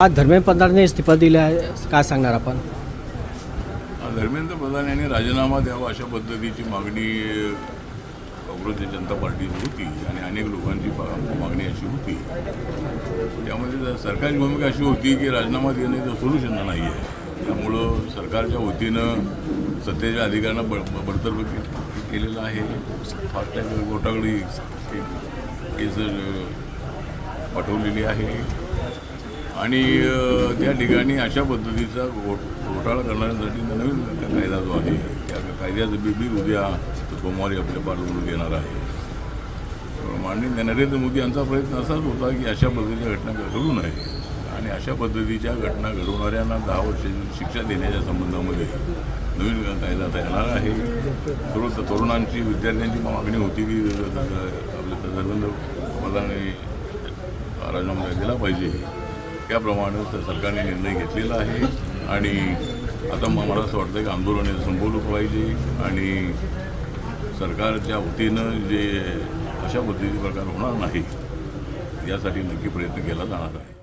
आज धर्मेंद्र प्रधानने इस्तीफा दिला आहे, काय सांगणार आपण? धर्मेंद्र प्रधान यांनी राजीनामा द्यावा अशा पद्धतीची मागणी काँग्रेस जनता पार्टीची होती आणि अनेक लोकांची मागणी अशी होती. त्यामध्ये सरकारची भूमिका अशी होती की राजीनामा देण्याचं सोल्युशन नाही आहे. त्यामुळं सरकारच्या वतीनं सत्तेच्या अधिकाऱ्यांना बडतर्फ केलेलं आहे. फास्टॅग घोटाळी केस पाठवलेली आहे आणि त्या ठिकाणी अशा पद्धतीचा घोटाळा करण्यासाठी नवीन कायदा जो आहे त्या कायद्याचं बिल उद्या सोमवारी आपल्या पार्लमेंट येणार आहे. माननीय नरेंद्र मोदी यांचा प्रयत्न असाच होता की अशा पद्धतीच्या घटना घडू नये आणि अशा पद्धतीच्या घटना घडवणाऱ्यांना 10 वर्षाची शिक्षा देण्याच्या संबंधामध्ये नवीन कायदा येणार आहे. सर्व तरुणांची विद्यार्थ्यांची मागणी होती की आपल्या धर्मेंद्र प्रधानांनी राजीनामा दिला पाहिजे. त्याप्रमाणे सरकारने निर्णय घेतलेला आहे आणि आता मला असं वाटतं की आंदोलन हे संपवलं पाहिजे आणि सरकारच्या वतीनं जे अशा पद्धतीचे प्रकार होणार नाही यासाठी नक्की प्रयत्न केला जाणार आहे.